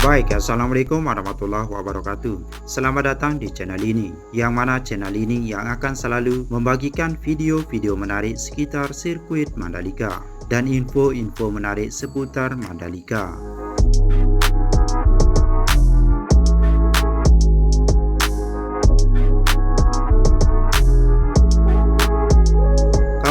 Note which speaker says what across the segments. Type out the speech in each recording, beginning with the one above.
Speaker 1: Baik, Assalamualaikum warahmatullahi wabarakatuh. Selamat datang di channel ini, yang mana channel ini yang akan selalu membagikan video-video menarik sekitar sirkuit Mandalika dan info-info menarik seputar Mandalika.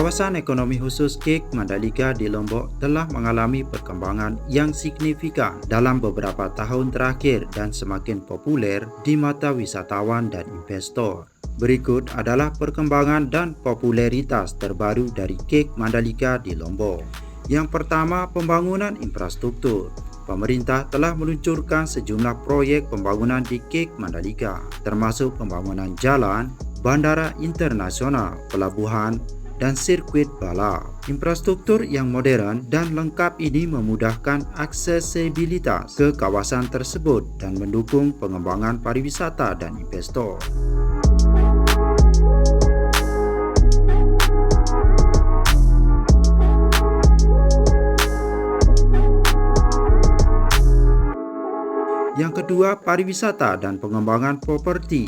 Speaker 1: Kawasan ekonomi khusus KEK Mandalika di Lombok telah mengalami perkembangan yang signifikan dalam beberapa tahun terakhir dan semakin populer di mata wisatawan dan investor. Berikut adalah perkembangan dan popularitas terbaru dari KEK Mandalika di Lombok. Yang pertama, pembangunan infrastruktur. Pemerintah telah meluncurkan sejumlah proyek pembangunan di KEK Mandalika, termasuk pembangunan jalan, bandara internasional, pelabuhan, dan sirkuit balap. Infrastruktur yang modern dan lengkap ini memudahkan aksesibilitas ke kawasan tersebut dan mendukung pengembangan pariwisata dan investor. Yang kedua, pariwisata dan pengembangan properti.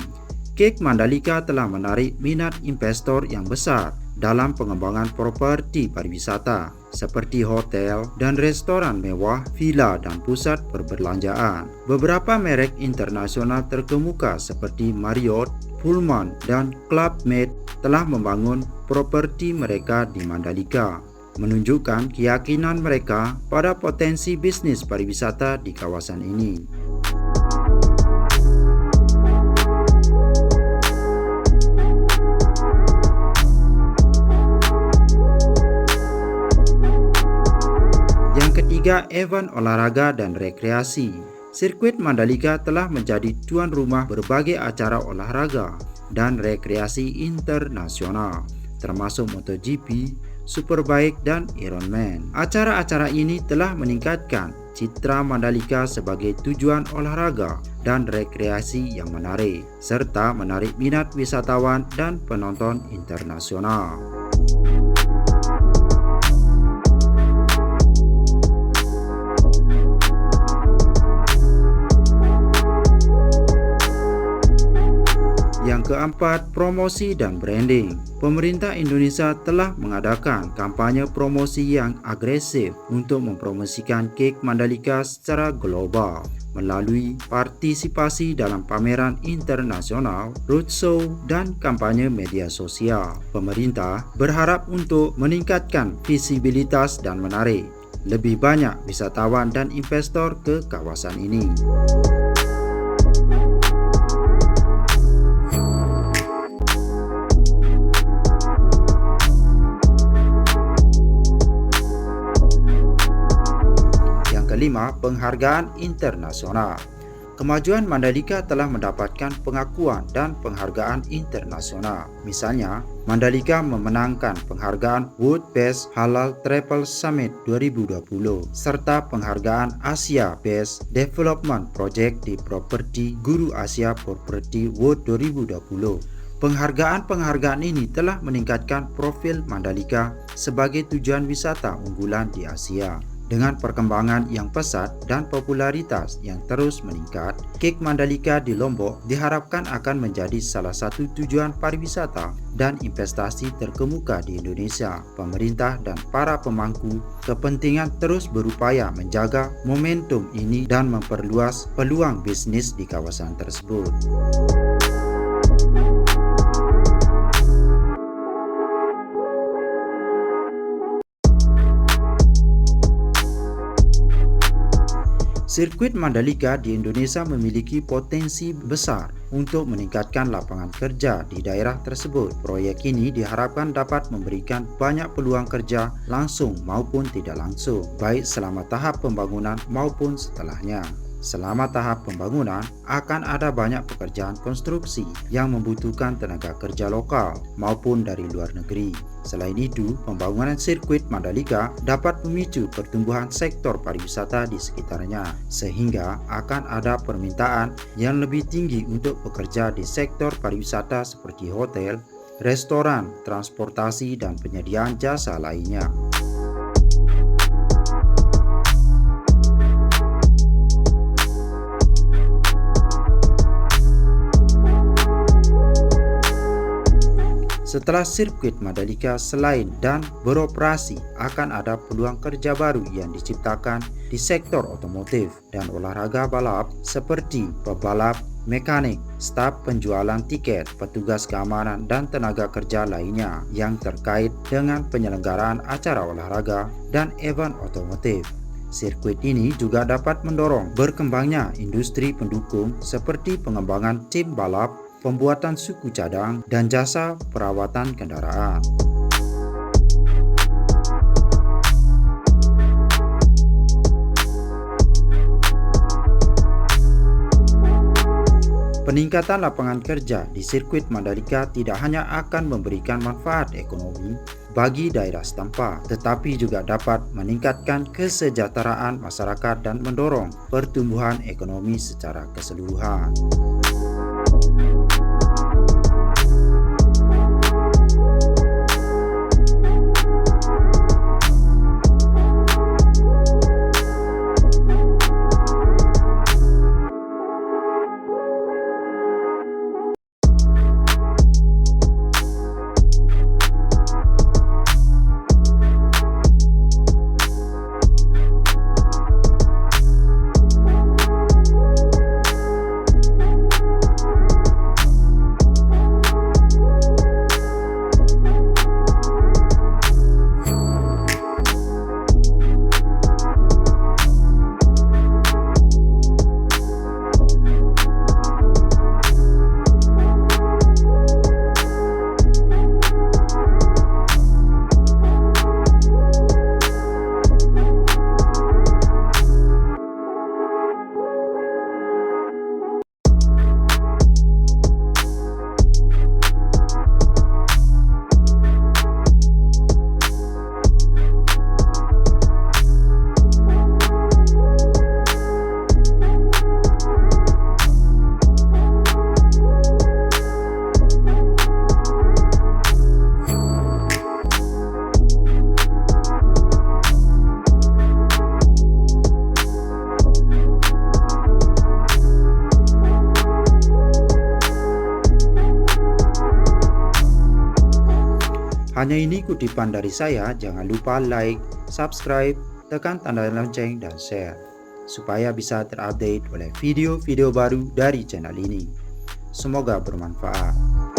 Speaker 1: KEK Mandalika telah menarik minat investor yang besar dalam pengembangan properti pariwisata seperti hotel dan restoran mewah, villa dan pusat perbelanjaan. Beberapa merek internasional terkemuka seperti Marriott, Pullman, dan Club Med telah membangun properti mereka di Mandalika, menunjukkan keyakinan mereka pada potensi bisnis pariwisata di kawasan ini. Ketiga, event olahraga dan rekreasi. Sirkuit Mandalika telah menjadi tuan rumah berbagai acara olahraga dan rekreasi internasional, termasuk MotoGP, Superbike, dan Ironman. Acara-acara ini telah meningkatkan citra Mandalika sebagai tujuan olahraga dan rekreasi yang menarik, serta menarik minat wisatawan dan penonton internasional. Yang keempat, promosi dan branding. Pemerintah Indonesia telah mengadakan kampanye promosi yang agresif untuk mempromosikan KEK Mandalika secara global melalui partisipasi dalam pameran internasional, roadshow, dan kampanye media sosial. Pemerintah berharap untuk meningkatkan visibilitas dan menarik lebih banyak wisatawan dan investor ke kawasan ini. Kelima, penghargaan internasional. Kemajuan Mandalika telah mendapatkan pengakuan dan penghargaan internasional. Misalnya, Mandalika memenangkan penghargaan World Best Halal Travel Summit 2020 serta penghargaan Asia Best Development Project di Property Guru Asia Property World 2020. Penghargaan-penghargaan ini telah meningkatkan profil Mandalika sebagai tujuan wisata unggulan di Asia. Dengan perkembangan yang pesat dan popularitas yang terus meningkat, KEK Mandalika di Lombok diharapkan akan menjadi salah satu tujuan pariwisata dan investasi terkemuka di Indonesia. Pemerintah dan para pemangku kepentingan terus berupaya menjaga momentum ini dan memperluas peluang bisnis di kawasan tersebut. Sirkuit Mandalika di Indonesia memiliki potensi besar untuk meningkatkan lapangan kerja di daerah tersebut. Proyek ini diharapkan dapat memberikan banyak peluang kerja langsung maupun tidak langsung, baik selama tahap pembangunan maupun setelahnya. Selama tahap pembangunan, akan ada banyak pekerjaan konstruksi yang membutuhkan tenaga kerja lokal maupun dari luar negeri. Selain itu, pembangunan sirkuit Mandalika dapat memicu pertumbuhan sektor pariwisata di sekitarnya, sehingga akan ada permintaan yang lebih tinggi untuk bekerja di sektor pariwisata seperti hotel, restoran, transportasi, dan penyediaan jasa lainnya. Setelah sirkuit Mandalika selain dan beroperasi, akan ada peluang kerja baru yang diciptakan di sektor otomotif dan olahraga balap seperti pebalap, mekanik, staf penjualan tiket, petugas keamanan, dan tenaga kerja lainnya yang terkait dengan penyelenggaraan acara olahraga dan event otomotif. Sirkuit ini juga dapat mendorong berkembangnya industri pendukung seperti pengembangan tim balap, pembuatan suku cadang, dan jasa perawatan kendaraan. Peningkatan lapangan kerja di sirkuit Mandalika tidak hanya akan memberikan manfaat ekonomi bagi daerah setempat, tetapi juga dapat meningkatkan kesejahteraan masyarakat dan mendorong pertumbuhan ekonomi secara keseluruhan. Hanya ini kutipan dari saya, jangan lupa like, subscribe, tekan tanda lonceng dan share, supaya bisa terupdate oleh video-video baru dari channel ini. Semoga bermanfaat.